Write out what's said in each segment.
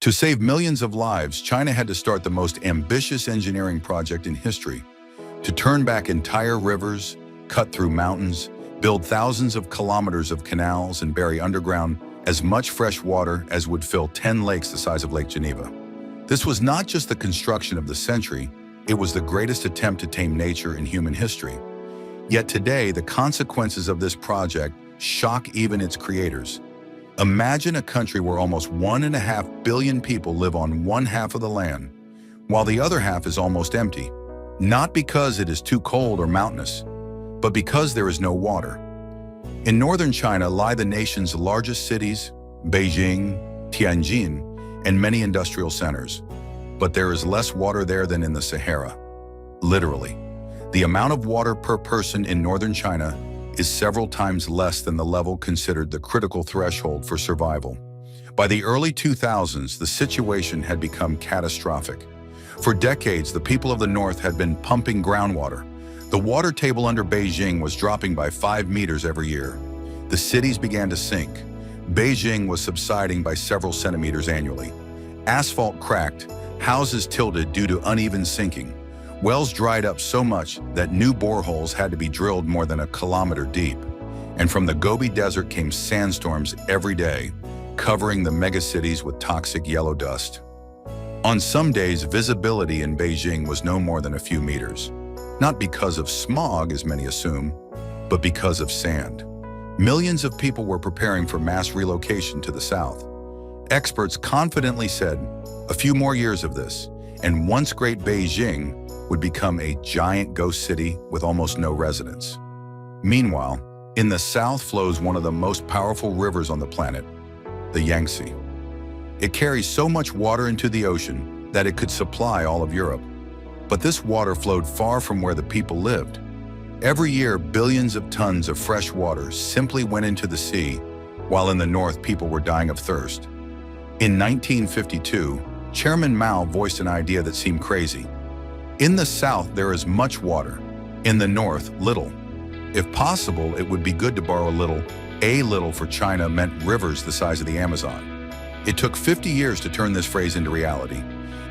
To save millions of lives, China had to start the most ambitious engineering project in history, to turn back entire rivers, cut through mountains, build thousands of kilometers of canals, and bury underground as much fresh water as would fill 10 lakes the size of Lake Geneva. This was not just the construction of the century, it was the greatest attempt to tame nature in human history. Yet today, the consequences of this project shock even its creators. Imagine a country where almost 1.5 billion people live on one half of the land, while the other half is almost empty, not because it is too cold or mountainous, but because there is no water. In northern China lie the nation's largest cities, Beijing, Tianjin, and many industrial centers. But there is less water there than in the Sahara. Literally, the amount of water per person in northern China is several times less than the level considered the critical threshold for survival. By the early 2000s, the situation had become catastrophic. For decades, the people of the north had been pumping groundwater. The water table under Beijing was dropping by 5 meters every year. The cities began to sink. Beijing was subsiding by several centimeters annually. Asphalt cracked, houses tilted due to uneven sinking. Wells dried up so much that new boreholes had to be drilled more than a kilometer deep. And from the Gobi Desert came sandstorms every day, covering the megacities with toxic yellow dust. On some days, visibility in Beijing was no more than a few meters. Not because of smog, as many assume, but because of sand. Millions of people were preparing for mass relocation to the south. Experts confidently said, a few more years of this, and once great Beijing would become a giant ghost city with almost no residents. Meanwhile, in the south flows one of the most powerful rivers on the planet, the Yangtze. It carries so much water into the ocean that it could supply all of Europe. But this water flowed far from where the people lived. Every year, billions of tons of fresh water simply went into the sea, while in the north people were dying of thirst. In 1952, Chairman Mao voiced an idea that seemed crazy. In the south, there is much water. In the north, little. If possible, it would be good to borrow a little. A little for China meant rivers the size of the Amazon. It took 50 years to turn this phrase into reality.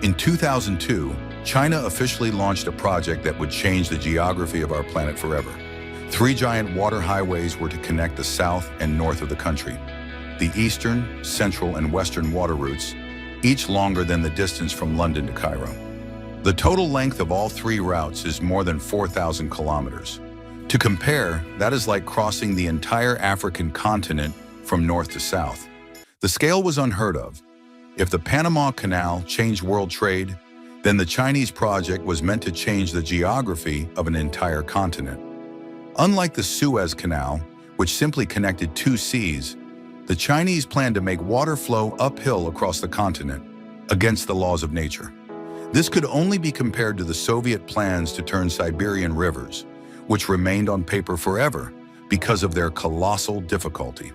In 2002, China officially launched a project that would change the geography of our planet forever. 3 giant water highways were to connect the south and north of the country. The eastern, central, and western water routes, each longer than the distance from London to Cairo. The total length of all 3 routes is more than 4,000 kilometers. To compare, that is like crossing the entire African continent from north to south. The scale was unheard of. If the Panama Canal changed world trade, then the Chinese project was meant to change the geography of an entire continent. Unlike the Suez Canal, which simply connected 2 seas, the Chinese planned to make water flow uphill across the continent, against the laws of nature. This could only be compared to the Soviet plans to turn Siberian rivers, which remained on paper forever because of their colossal difficulty.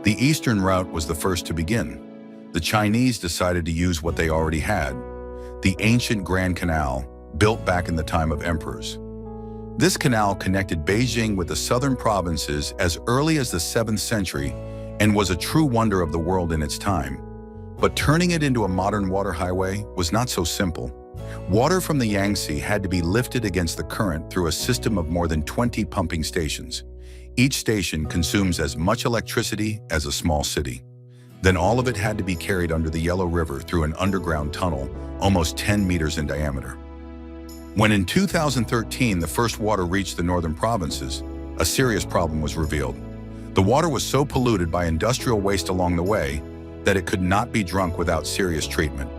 The eastern route was the first to begin. The Chinese decided to use what they already had, the ancient Grand Canal, built back in the time of emperors. This canal connected Beijing with the southern provinces as early as the 7th century and was a true wonder of the world in its time. But turning it into a modern water highway was not so simple. Water from the Yangtze had to be lifted against the current through a system of more than 20 pumping stations. Each station consumes as much electricity as a small city. Then all of it had to be carried under the Yellow River through an underground tunnel almost 10 meters in diameter. When in 2013 the first water reached the northern provinces, a serious problem was revealed. The water was so polluted by industrial waste along the way that it could not be drunk without serious treatment.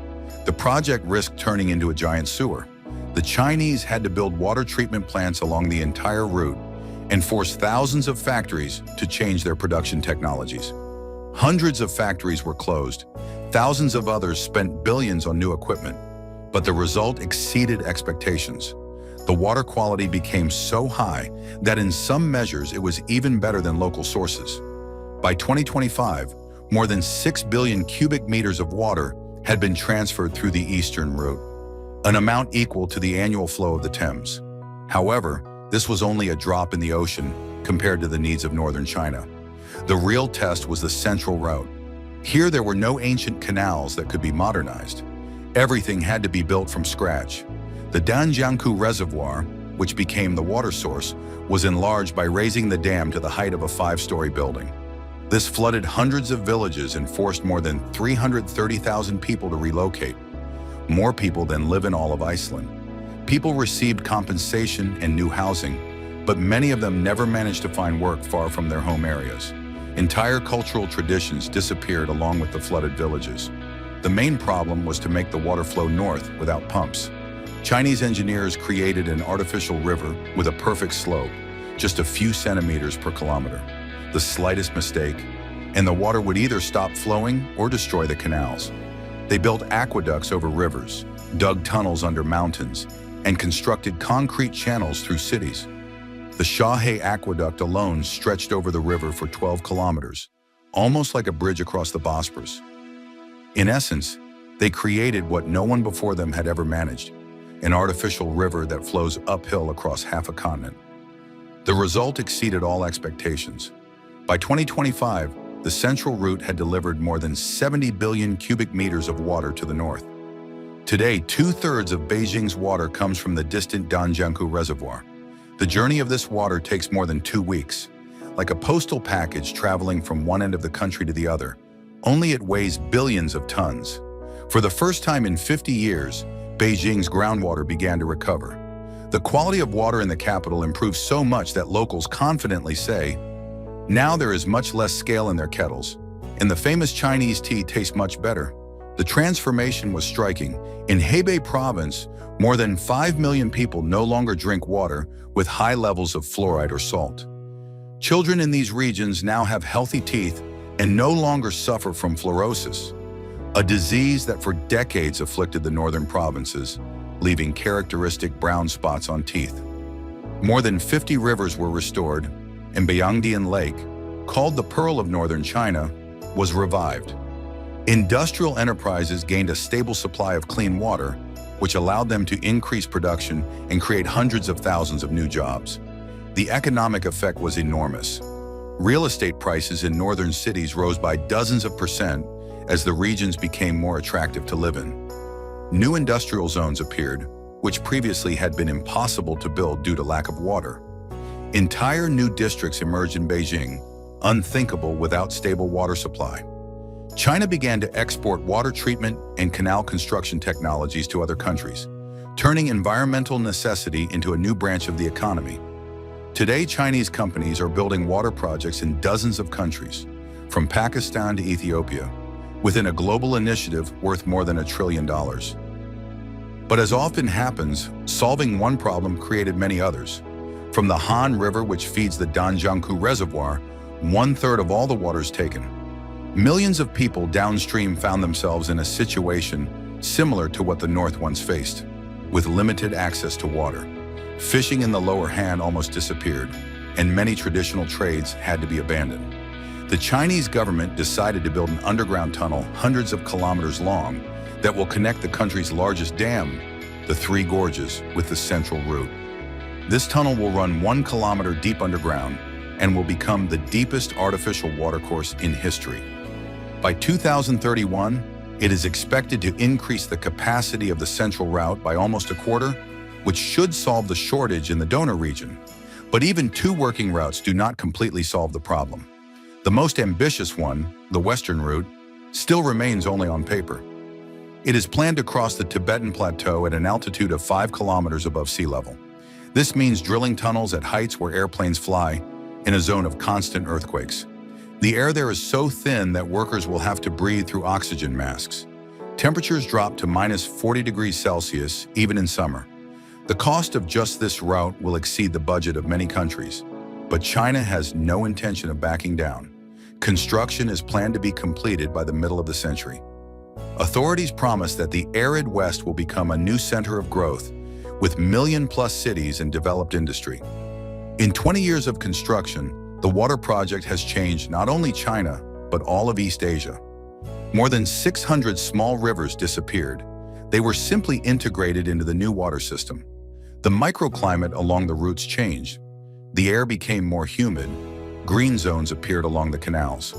The project risked turning into a giant sewer. The Chinese had to build water treatment plants along the entire route and force thousands of factories to change their production technologies. Hundreds of factories were closed. Thousands of others spent billions on new equipment. But the result exceeded expectations. The water quality became so high that in some measures it was even better than local sources. By 2025, more than 6 billion cubic meters of water had been transferred through the eastern route, an amount equal to the annual flow of the Thames. However, this was only a drop in the ocean compared to the needs of northern China. The real test was the central route. Here there were no ancient canals that could be modernized. Everything had to be built from scratch. The Danjiangkou Reservoir, which became the water source, was enlarged by raising the dam to the height of a 5-story building. This flooded hundreds of villages and forced more than 330,000 people to relocate, more people than live in all of Iceland. People received compensation and new housing, but many of them never managed to find work far from their home areas. Entire cultural traditions disappeared along with the flooded villages. The main problem was to make the water flow north without pumps. Chinese engineers created an artificial river with a perfect slope, just a few centimeters per kilometer. The slightest mistake, and the water would either stop flowing or destroy the canals. They built aqueducts over rivers, dug tunnels under mountains, and constructed concrete channels through cities. The Shahe Aqueduct alone stretched over the river for 12 kilometers, almost like a bridge across the Bosporus. In essence, they created what no one before them had ever managed, an artificial river that flows uphill across half a continent. The result exceeded all expectations. By 2025, the central route had delivered more than 70 billion cubic meters of water to the north. Today, 2/3 of Beijing's water comes from the distant Danjiangkou Reservoir. The journey of this water takes more than 2 weeks, like a postal package traveling from one end of the country to the other, only it weighs billions of tons. For the first time in 50 years, Beijing's groundwater began to recover. The quality of water in the capital improved so much that locals confidently say, now there is much less scale in their kettles, and the famous Chinese tea tastes much better. The transformation was striking. In Hebei province, more than 5 million people no longer drink water with high levels of fluoride or salt. Children in these regions now have healthy teeth and no longer suffer from fluorosis, a disease that for decades afflicted the northern provinces, leaving characteristic brown spots on teeth. More than 50 rivers were restored, and Bayangdian Lake, called the Pearl of Northern China, was revived. Industrial enterprises gained a stable supply of clean water, which allowed them to increase production and create hundreds of thousands of new jobs. The economic effect was enormous. Real estate prices in northern cities rose by dozens of percent as the regions became more attractive to live in. New industrial zones appeared, which previously had been impossible to build due to lack of water. Entire new districts emerged in Beijing, unthinkable without stable water supply. China began to export water treatment and canal construction technologies to other countries, turning environmental necessity into a new branch of the economy. Today, Chinese companies are building water projects in dozens of countries, from Pakistan to Ethiopia, within a global initiative worth more than $1 trillion. But as often happens, solving one problem created many others. From the Han River, which feeds the Danjiangkou Reservoir, 1/3 of all the water is taken. Millions of people downstream found themselves in a situation similar to what the North once faced, with limited access to water. Fishing in the lower Han almost disappeared, and many traditional trades had to be abandoned. The Chinese government decided to build an underground tunnel hundreds of kilometers long that will connect the country's largest dam, the Three Gorges, with the central route. This tunnel will run 1 kilometer deep underground and will become the deepest artificial watercourse in history. By 2031, it is expected to increase the capacity of the central route by almost a quarter, which should solve the shortage in the donor region. But even 2 working routes do not completely solve the problem. The most ambitious one, the western route, still remains only on paper. It is planned to cross the Tibetan Plateau at an altitude of 5 kilometers above sea level. This means drilling tunnels at heights where airplanes fly, in a zone of constant earthquakes. The air there is so thin that workers will have to breathe through oxygen masks. Temperatures drop to -40 degrees Celsius, even in summer. The cost of just this route will exceed the budget of many countries, but China has no intention of backing down. Construction is planned to be completed by the middle of the century. Authorities promise that the arid West will become a new center of growth, with million-plus cities and developed industry. In 20 years of construction, the water project has changed not only China, but all of East Asia. More than 600 small rivers disappeared. They were simply integrated into the new water system. The microclimate along the routes changed. The air became more humid. Green zones appeared along the canals.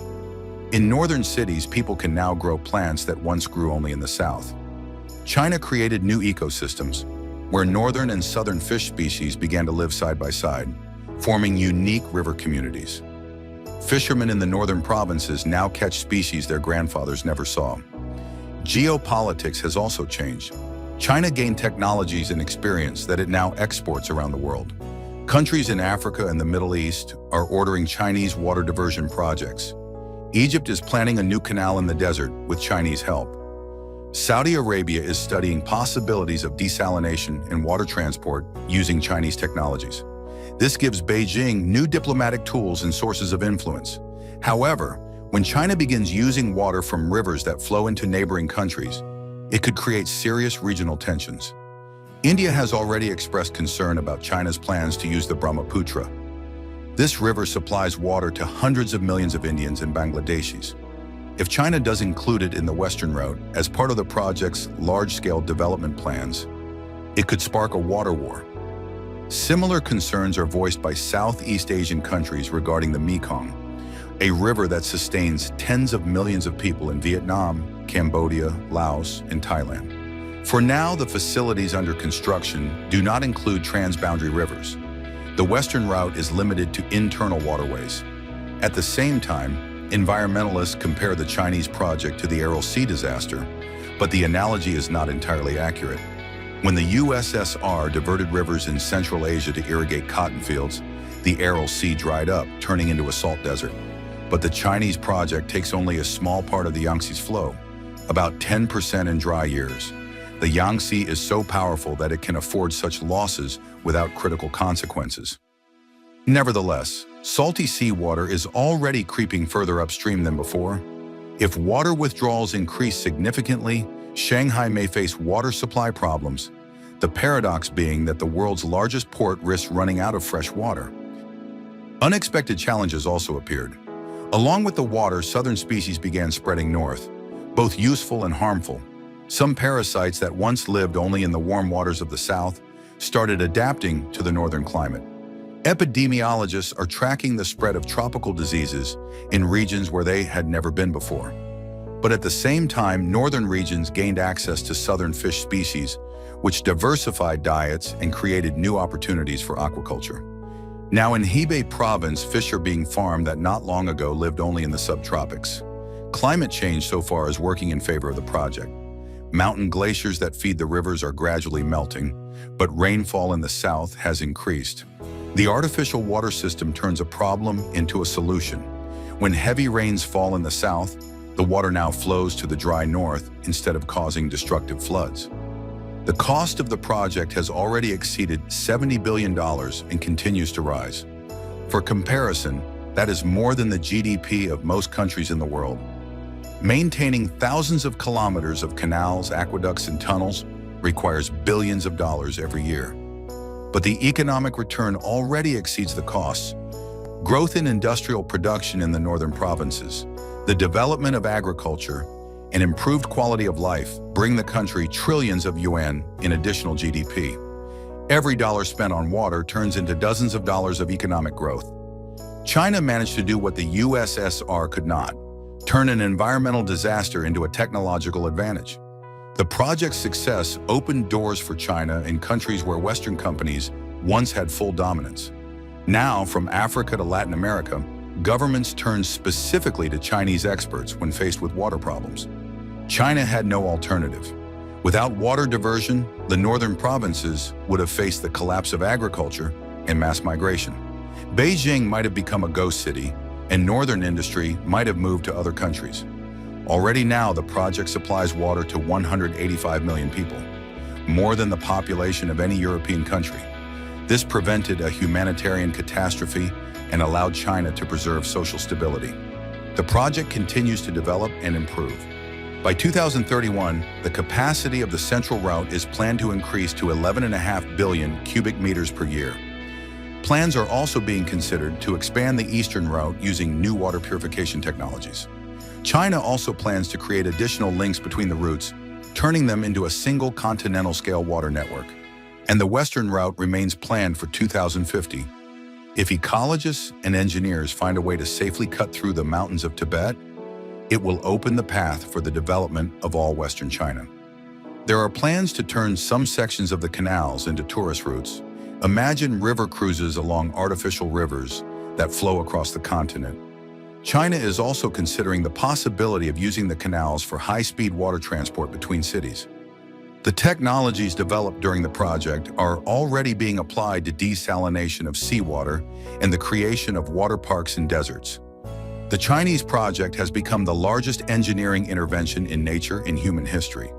In northern cities, people can now grow plants that once grew only in the south. China created new ecosystems, where northern and southern fish species began to live side by side, forming unique river communities. Fishermen in the northern provinces now catch species their grandfathers never saw. Geopolitics has also changed. China gained technologies and experience that it now exports around the world. Countries in Africa and the Middle East are ordering Chinese water diversion projects. Egypt is planning a new canal in the desert with Chinese help. Saudi Arabia is studying possibilities of desalination and water transport using Chinese technologies. This gives Beijing new diplomatic tools and sources of influence. However, when China begins using water from rivers that flow into neighboring countries, it could create serious regional tensions. India has already expressed concern about China's plans to use the Brahmaputra. This river supplies water to hundreds of millions of Indians and Bangladeshis. If China does include it in the Western Route as part of the project's large-scale development plans, it could spark a water war. Similar concerns are voiced by Southeast Asian countries regarding the Mekong, a river that sustains tens of millions of people in Vietnam, Cambodia, Laos, and Thailand. For now, the facilities under construction do not include transboundary rivers. The Western Route is limited to internal waterways. At the same time, environmentalists compare the Chinese project to the Aral Sea disaster, but the analogy is not entirely accurate. When the USSR diverted rivers in Central Asia to irrigate cotton fields, the Aral Sea dried up, turning into a salt desert. But the Chinese project takes only a small part of the Yangtze's flow, about 10% in dry years. The Yangtze is so powerful that it can afford such losses without critical consequences. Nevertheless, salty seawater is already creeping further upstream than before. If water withdrawals increase significantly, Shanghai may face water supply problems, the paradox being that the world's largest port risks running out of fresh water. Unexpected challenges also appeared. Along with the water, southern species began spreading north, both useful and harmful. Some parasites that once lived only in the warm waters of the south started adapting to the northern climate. Epidemiologists are tracking the spread of tropical diseases in regions where they had never been before. But at the same time, northern regions gained access to southern fish species, which diversified diets and created new opportunities for aquaculture. Now in Hebei province, fish are being farmed that not long ago lived only in the subtropics. Climate change so far is working in favor of the project. Mountain glaciers that feed the rivers are gradually melting, but rainfall in the south has increased. The artificial water system turns a problem into a solution. When heavy rains fall in the south, the water now flows to the dry north instead of causing destructive floods. The cost of the project has already exceeded $70 billion and continues to rise. For comparison, that is more than the GDP of most countries in the world. Maintaining thousands of kilometers of canals, aqueducts, and tunnels requires billions of dollars every year. But the economic return already exceeds the costs. Growth in industrial production in the northern provinces, the development of agriculture, and improved quality of life bring the country trillions of yuan in additional GDP. Every dollar spent on water turns into dozens of dollars of economic growth. China managed to do what the USSR could not: turn an environmental disaster into a technological advantage. The project's success opened doors for China in countries where Western companies once had full dominance. Now, from Africa to Latin America, governments turn specifically to Chinese experts when faced with water problems. China had no alternative. Without water diversion, the northern provinces would have faced the collapse of agriculture and mass migration. Beijing might have become a ghost city, and northern industry might have moved to other countries. Already now, the project supplies water to 185 million people, more than the population of any European country. This prevented a humanitarian catastrophe and allowed China to preserve social stability. The project continues to develop and improve. By 2031, the capacity of the Central Route is planned to increase to 11.5 billion cubic meters per year. Plans are also being considered to expand the Eastern Route using new water purification technologies. China also plans to create additional links between the routes, turning them into a single continental-scale water network. And the Western Route remains planned for 2050. If ecologists and engineers find a way to safely cut through the mountains of Tibet, It will open the path for the development of all Western China. There are plans to turn some sections of the canals into tourist routes. Imagine river cruises along artificial rivers that flow across the continent. China is also considering the possibility of using the canals for high-speed water transport between cities. The technologies developed during the project are already being applied to desalination of seawater and the creation of water parks and deserts. The Chinese project has become the largest engineering intervention in nature in human history.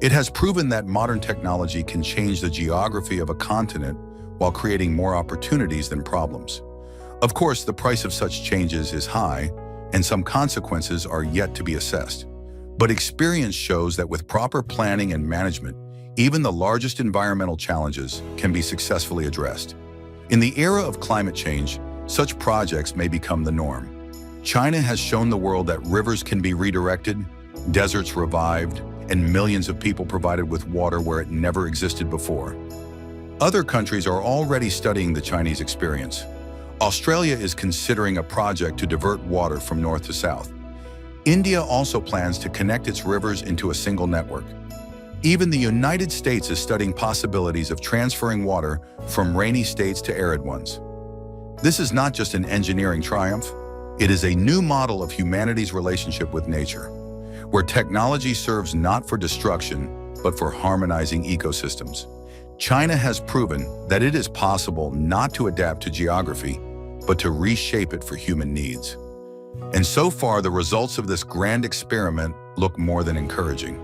It has proven that modern technology can change the geography of a continent while creating more opportunities than problems. Of course, the price of such changes is high, and some consequences are yet to be assessed. But experience shows that with proper planning and management, even the largest environmental challenges can be successfully addressed. In the era of climate change, such projects may become the norm. China has shown the world that rivers can be redirected, deserts revived, and millions of people provided with water where it never existed before. Other countries are already studying the Chinese experience. Australia is considering a project to divert water from north to south. India also plans to connect its rivers into a single network. Even the United States is studying possibilities of transferring water from rainy states to arid ones. This is not just an engineering triumph, it is a new model of humanity's relationship with nature, where technology serves not for destruction, but for harmonizing ecosystems. China has proven that it is possible not to adapt to geography, but to reshape it for human needs. And so far, the results of this grand experiment look more than encouraging.